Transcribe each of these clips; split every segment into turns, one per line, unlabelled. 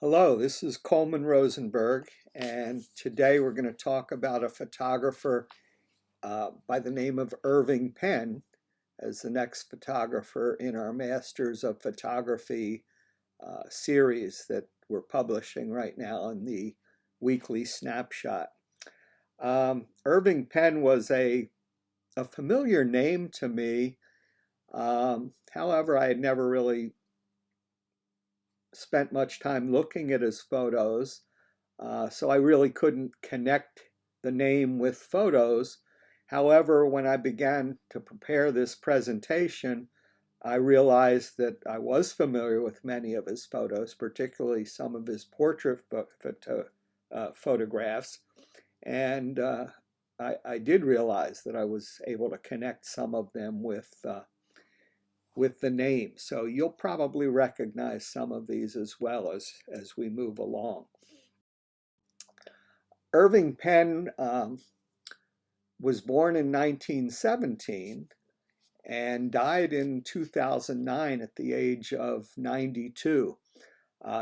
Hello, this is Kolman Rosenberg, and today we're going to talk about a photographer by the name of Irving Penn as the next photographer in our Masters of Photography series that we're publishing right now in the weekly snapshot. Irving Penn was a familiar name to me. However, I had never really spent much time looking at his photos. So I really couldn't connect the name with photos. However, when I began to prepare this presentation, I realized that I was familiar with many of his photos, particularly some of his portrait photographs. And I did realize that I was able to connect some of them with the name. So you'll probably recognize some of these as well as we move along. Irving Penn was born in 1917 and died in 2009 at the age of 92.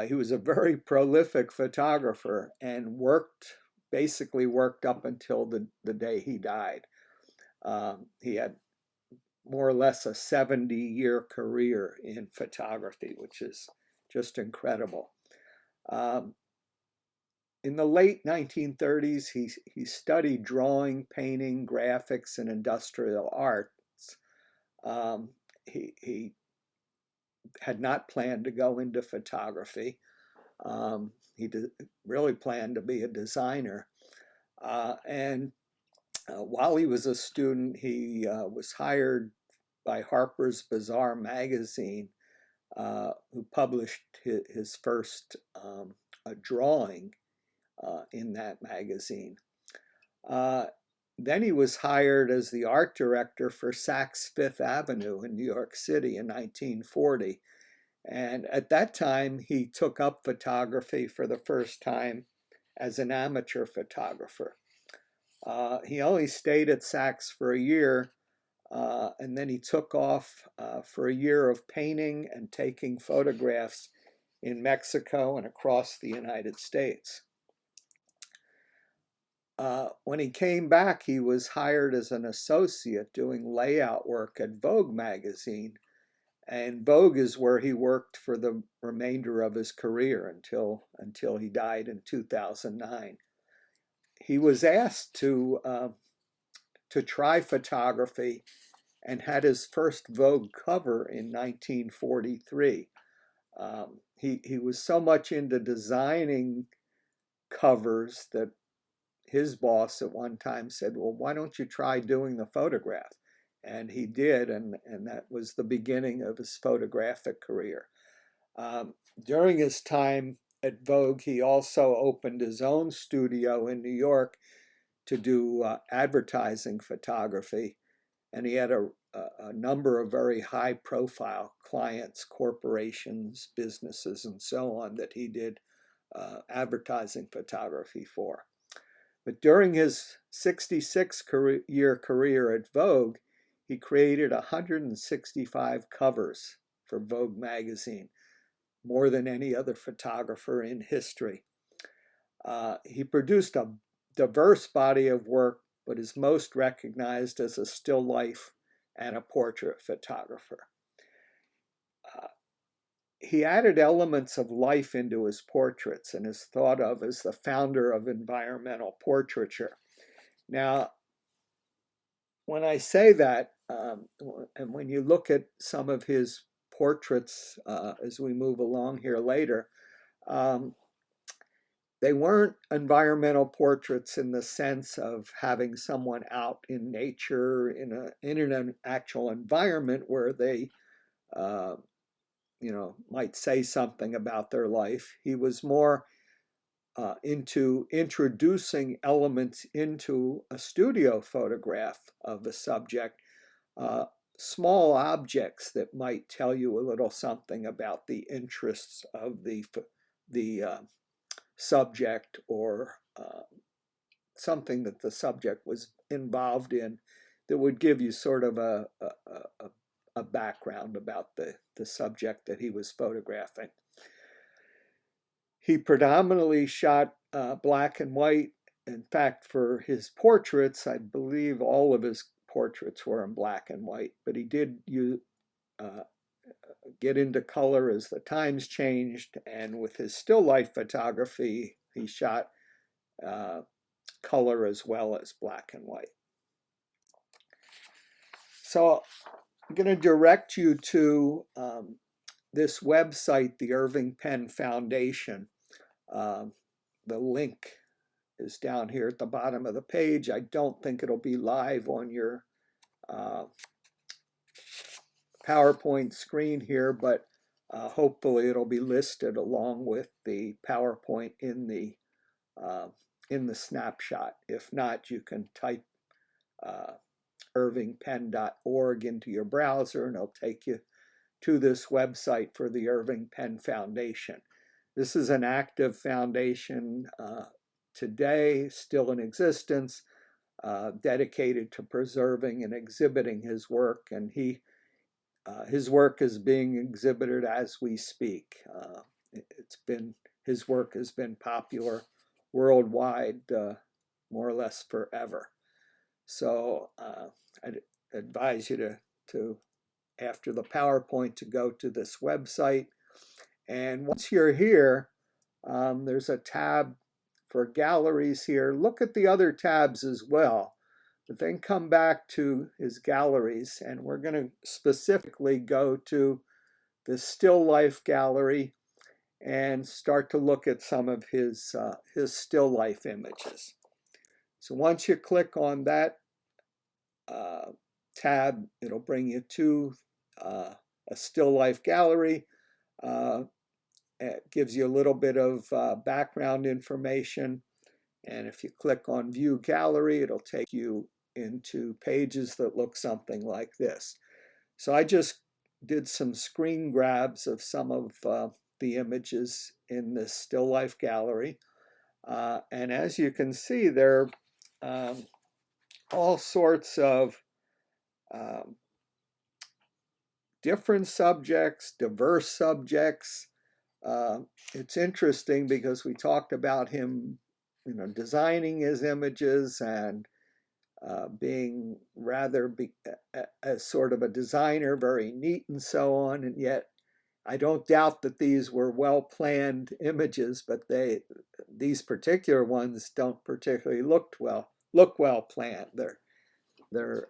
He was a very prolific photographer and basically worked up until the day he died. He had more or less a 70-year career in photography, which is just incredible. In the late 1930s, he studied drawing, painting, graphics, and industrial arts. He had not planned to go into photography. He really planned to be a designer. And while he was a student, he was hired by Harper's Bazaar magazine, who published his first drawing in that magazine. Then he was hired as the art director for Saks Fifth Avenue in New York City in 1940. And at that time, he took up photography for the first time as an amateur photographer. He only stayed at Saks for a year, and then he took off for a year of painting and taking photographs in Mexico and across the United States. When he came back, he was hired as an associate doing layout work at Vogue magazine. And Vogue is where he worked for the remainder of his career until he died in 2009. He was asked to try photography and had his first Vogue cover in 1943. He was so much into designing covers that his boss at one time said, well, why don't you try doing the photograph? And he did, and that was the beginning of his photographic career. During his time at Vogue, he also opened his own studio in New York to do advertising photography, and he had a number of very high-profile clients, corporations, businesses, and so on that he did advertising photography for. But during his 66-year career at Vogue, he created 165 covers for Vogue magazine, more than any other photographer in history. He produced a diverse body of work, but is most recognized as a still life and a portrait photographer. He added elements of life into his portraits and is thought of as the founder of environmental portraiture. Now, when I say that, and when you look at some of his portraits as we move along here later, they weren't environmental portraits in the sense of having someone out in nature in an actual environment where they might say something about their life. He was more into introducing elements into a studio photograph of a subject, small objects that might tell you a little something about the interests of the subject, or something that the subject was involved in that would give you sort of a background about the subject that he was photographing. He predominantly shot black and white. In fact, for his portraits, I believe all of his portraits were in black and white, but he did uh, get into color as the times changed. And with his still life photography, he shot color as well as black and white. So I'm going to direct you to this website, the Irving Penn Foundation. The link is down here at the bottom of the page. I don't think it'll be live on your PowerPoint screen here, but hopefully it'll be listed along with the PowerPoint in the snapshot. If not, you can type irvingpenn.org into your browser and it'll take you to this website for the Irving Penn Foundation. This is an active foundation today, still in existence, dedicated to preserving and exhibiting his work, and his work is being exhibited as we speak. His work has been popular worldwide more or less forever. So I'd advise you to after the PowerPoint to go to this website. And once you're here, there's a tab for galleries here. Look at the other tabs as well, but then come back to his galleries, and we're going to specifically go to the still life gallery and start to look at some of his still life images. So once you click on that tab, it'll bring you to a still life gallery. It gives you a little bit of background information, and if you click on View Gallery, it'll take you into pages that look something like this. So I just did some screen grabs of some of the images in this still life gallery, and as you can see, there are all sorts of different subjects, diverse subjects. It's interesting because we talked about him, designing his images and being rather as sort of a designer, very neat and so on. And yet, I don't doubt that these were well-planned images, but these particular ones don't particularly look well planned. They're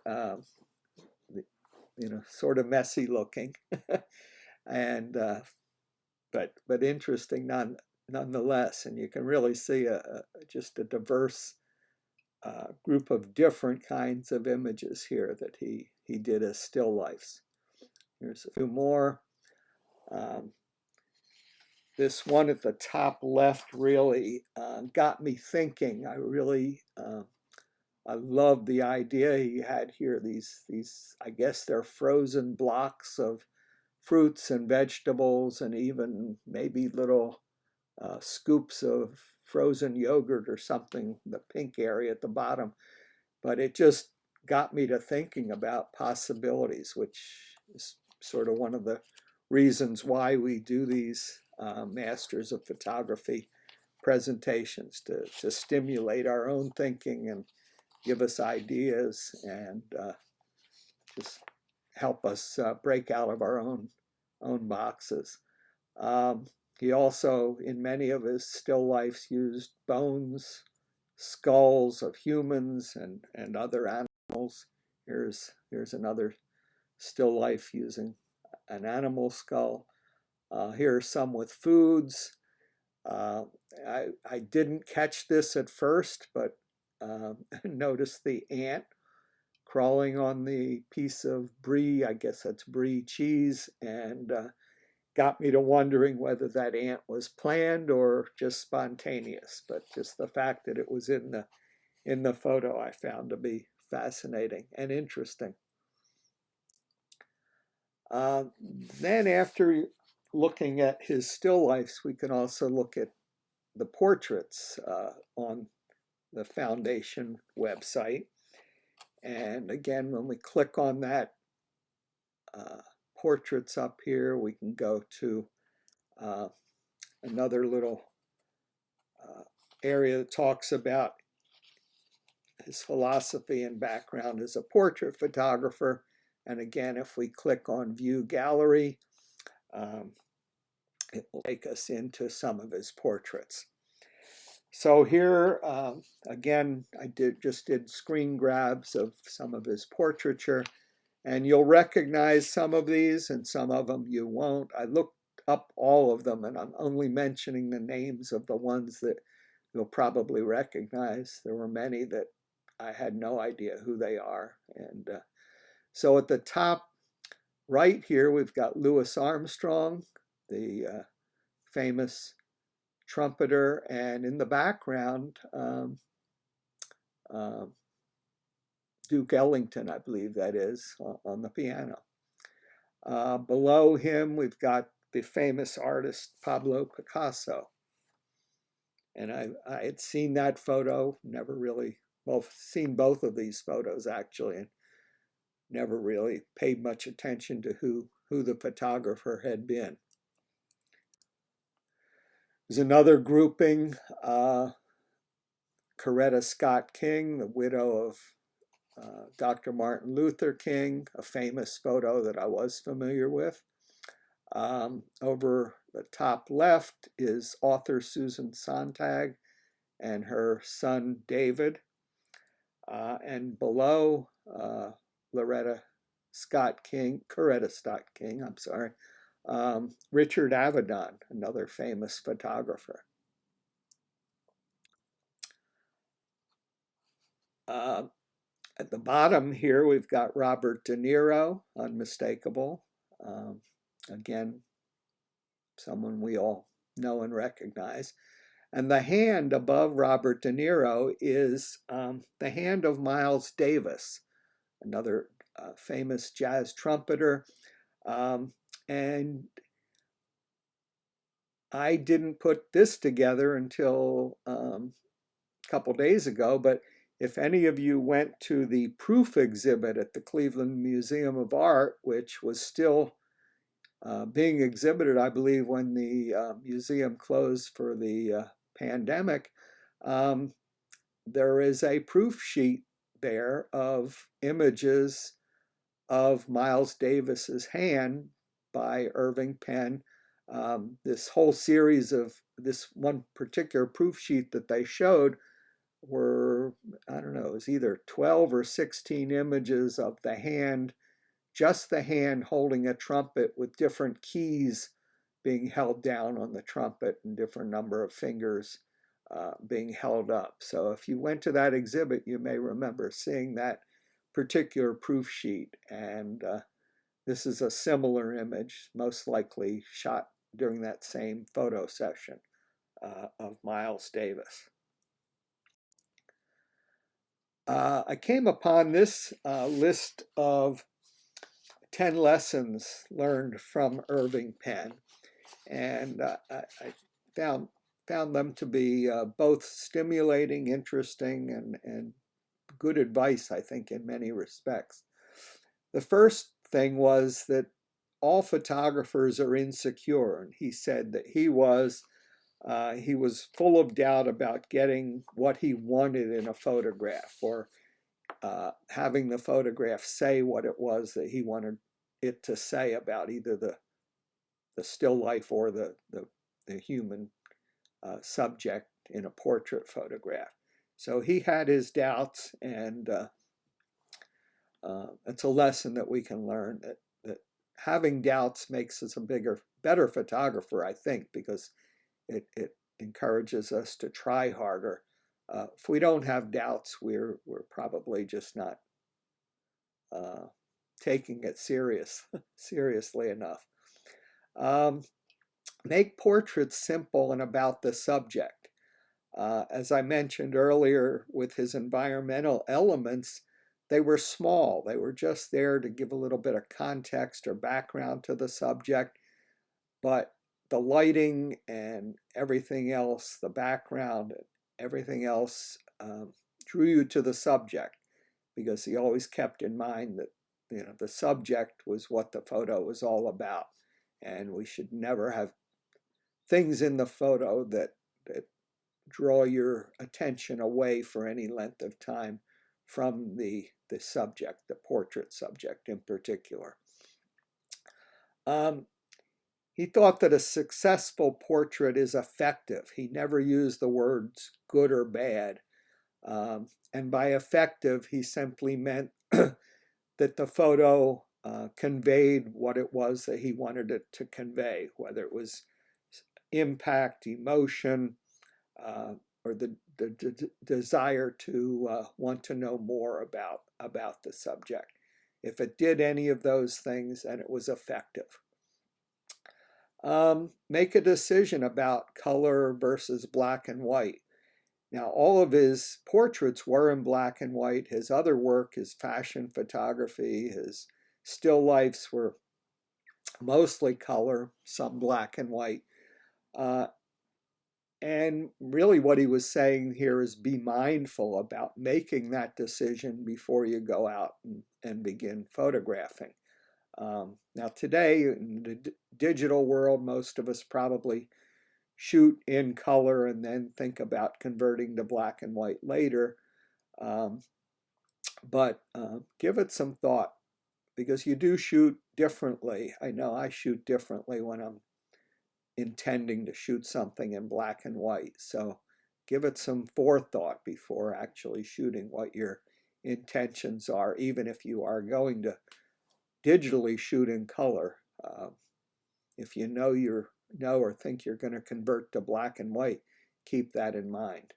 sort of messy looking, and but interesting nonetheless. And you can really see just a diverse group of different kinds of images here that he did as still lifes. Here's a few more. This one at the top left really got me thinking. I love the idea he had here. These I guess they're frozen blocks of fruits and vegetables, and even maybe little scoops of frozen yogurt or something, the pink area at the bottom. But it just got me to thinking about possibilities, which is sort of one of the reasons why we do these Masters of Photography presentations, to stimulate our own thinking and give us ideas and just help us break out of our own boxes. He also, in many of his still lifes, used bones, skulls of humans and other animals. Here's another still life using an animal skull. Here are some with foods. I didn't catch this at first, but notice the ant crawling on the piece of brie, I guess that's brie cheese, and got me to wondering whether that ant was planned or just spontaneous. But just the fact that it was in the photo I found to be fascinating and interesting. Then after looking at his still lifes, we can also look at the portraits on the foundation website. And again, when we click on that portraits up here, we can go to another little area that talks about his philosophy and background as a portrait photographer. And again, if we click on View Gallery, it will take us into some of his portraits. So here, again, I just did screen grabs of some of his portraiture, and you'll recognize some of these and some of them you won't. I looked up all of them, and I'm only mentioning the names of the ones that you'll probably recognize. There were many that I had no idea who they are. And so at the top right here, we've got Louis Armstrong, the famous trumpeter, and in the background, Duke Ellington, I believe that is, on the piano. Below him, we've got the famous artist Pablo Picasso. And I had seen that photo, never really, well, seen both of these photos actually, and never really paid much attention to who the photographer had been. There's another grouping, Coretta Scott King, the widow of Dr. Martin Luther King, a famous photo that I was familiar with. Over the top left is author Susan Sontag and her son David. And below Coretta Scott King, Richard Avedon, another famous photographer. At the bottom here, we've got Robert De Niro, unmistakable. Again, someone we all know and recognize. And the hand above Robert De Niro is the hand of Miles Davis, another famous jazz trumpeter. And I didn't put this together until a couple days ago, but if any of you went to the proof exhibit at the Cleveland Museum of Art, which was still being exhibited, I believe, when the museum closed for the pandemic, there is a proof sheet there of images of Miles Davis's hand by Irving Penn. This whole series of this one particular proof sheet that they showed were, I don't know, it was either 12 or 16 images of the hand, just the hand holding a trumpet with different keys being held down on the trumpet and different number of fingers being held up. So if you went to that exhibit, you may remember seeing that particular proof sheet. And this is a similar image, most likely shot during that same photo session of Miles Davis. I came upon this list of 10 lessons learned from Irving Penn, and I found them to be both stimulating, interesting, and good advice, I think, in many respects. The first thing was that all photographers are insecure, and he said that he was full of doubt about getting what he wanted in a photograph, or having the photograph say what it was that he wanted it to say about either the still life or the human subject in a portrait photograph. So he had his doubts, and it's a lesson that we can learn, that having doubts makes us a better photographer, I think, because it encourages us to try harder. If we don't have doubts, we're probably just not taking it seriously enough. Make portraits simple and about the subject. As I mentioned earlier, with his environmental elements, they were small. They were just there to give a little bit of context or background to the subject, but the lighting and everything else, the background and everything else, drew you to the subject, because he always kept in mind that the subject was what the photo was all about, and we should never have things in the photo that draw your attention away for any length of time from the subject, the portrait subject in particular. Um, he thought that a successful portrait is effective. He never used the words good or bad. And by effective, he simply meant that the photo conveyed what it was that he wanted it to convey, whether it was impact, emotion, or the desire to want to know more about the subject. If it did any of those things, then it was effective. Make a decision about color versus black and white. Now, all of his portraits were in black and white. His other work, his fashion photography, his still lifes were mostly color, some black and white. And really what he was saying here is be mindful about making that decision before you go out and begin photographing. Now today, in the digital world, most of us probably shoot in color and then think about converting to black and white later. But give it some thought, because you do shoot differently. I know I shoot differently when I'm intending to shoot something in black and white. So give it some forethought before actually shooting what your intentions are, even if you are going to digitally shoot in color. If you know or think you're going to convert to black and white, keep that in mind.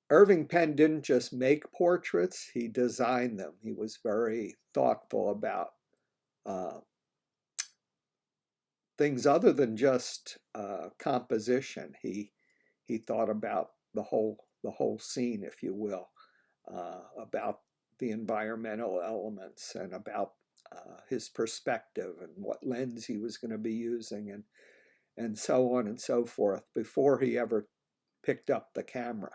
Irving Penn didn't just make portraits, he designed them. He was very thoughtful about things other than just composition. He thought about the whole scene, if you will, about the environmental elements and about his perspective and what lens he was going to be using and so on and so forth before he ever picked up the camera.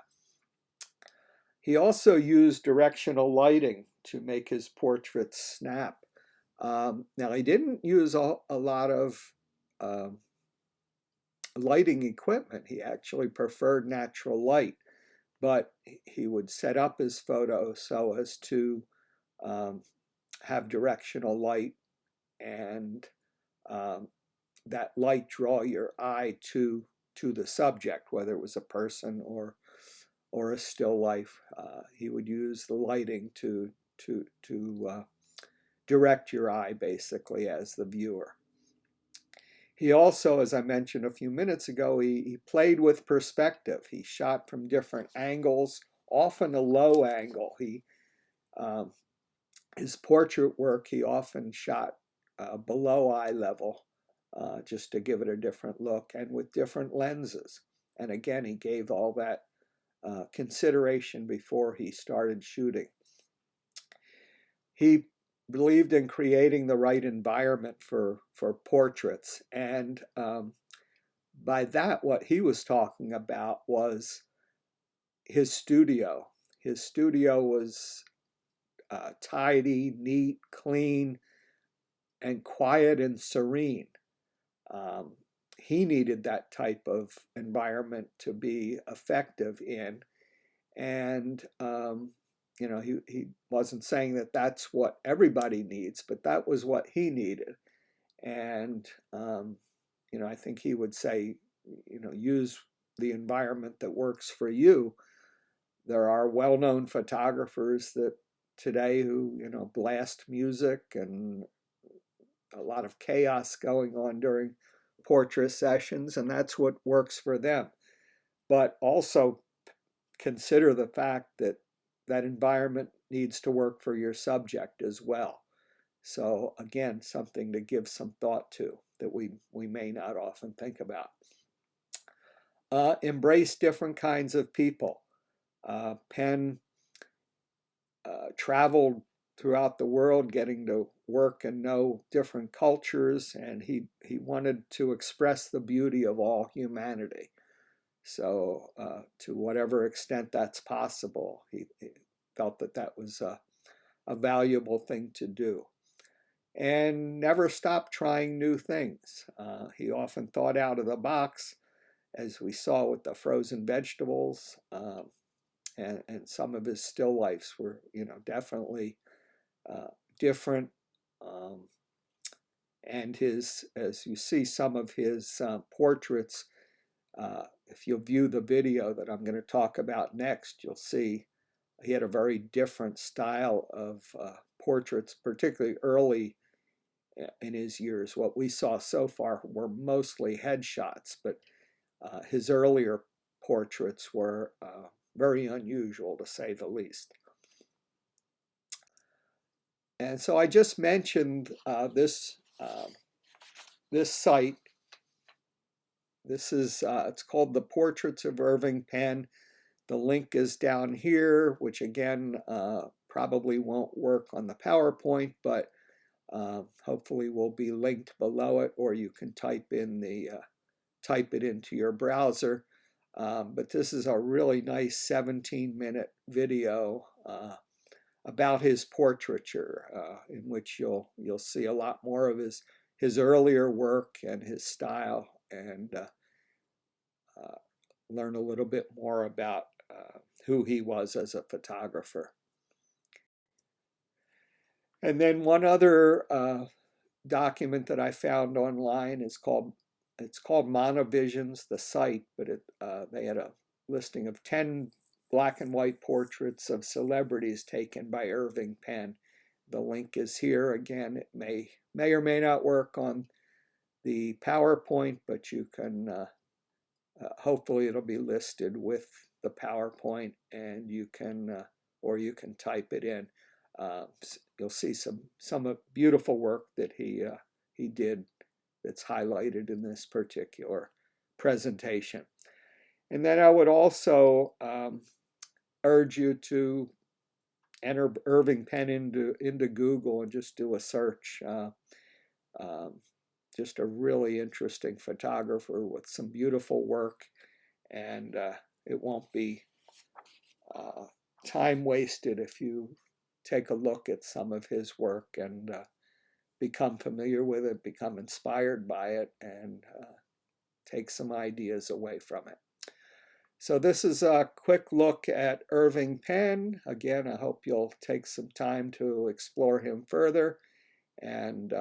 He also used directional lighting to make his portraits snap. Now, he didn't use a lot of lighting equipment. He actually preferred natural light, but he would set up his photo so as to have directional light, and that light draw your eye to the subject, whether it was a person or a still life. He would use the lighting to direct your eye, basically, as the viewer. He also, as I mentioned a few minutes ago, he played with perspective. He shot from different angles, often a low angle. His portrait work, he often shot below eye level, just to give it a different look, and with different lenses. And again, he gave all that consideration before he started shooting. He believed in creating the right environment for portraits, and by that, what he was talking about was his studio. His studio was tidy, neat, clean, and quiet and serene. He needed that type of environment to be effective in, and he wasn't saying that that's what everybody needs, but that was what he needed. And I think he would say, use the environment that works for you. There are well-known photographers that today who blast music and a lot of chaos going on during portrait sessions, and that's what works for them. But also consider the fact that that environment needs to work for your subject as well. So again, something to give some thought to that we may not often think about. Embrace different kinds of people. Penn traveled throughout the world getting to work and know different cultures, and he wanted to express the beauty of all humanity. So to whatever extent that's possible, he felt that was a valuable thing to do. and never stopped trying new things. He often thought out of the box, as we saw with the frozen vegetables, and some of his still lifes were, definitely different. Um, and as you see some of his portraits, if you'll view the video that I'm going to talk about next, you'll see he had a very different style of portraits, particularly early in his years. What we saw so far were mostly headshots, but his earlier portraits were very unusual, to say the least. And so I just mentioned this site. This is it's called The Portraits of Irving Penn. The link is down here, which again probably won't work on the PowerPoint, but hopefully will be linked below it, or you can type it into your browser. But this is a really nice 17-minute video about his portraiture, in which you'll see a lot more of his earlier work and his style, and learn a little bit more about who he was as a photographer. And then one other document that I found online is called Monovisions, the site, but they had a listing of 10 black and white portraits of celebrities taken by Irving Penn. The link is here. Again, it may or may not work on the PowerPoint, but you can hopefully it'll be listed with the PowerPoint, and you can or you can type it in. You'll see some beautiful work that he did that's highlighted in this particular presentation. And then I would also urge you to enter Irving Penn into Google and just do a search. Just a really interesting photographer with some beautiful work, and it won't be time wasted if you take a look at some of his work and become familiar with it, become inspired by it, and take some ideas away from it. So this is a quick look at Irving Penn. Again, I hope you'll take some time to explore him further, and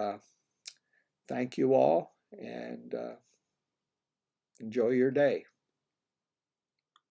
thank you all, and enjoy your day.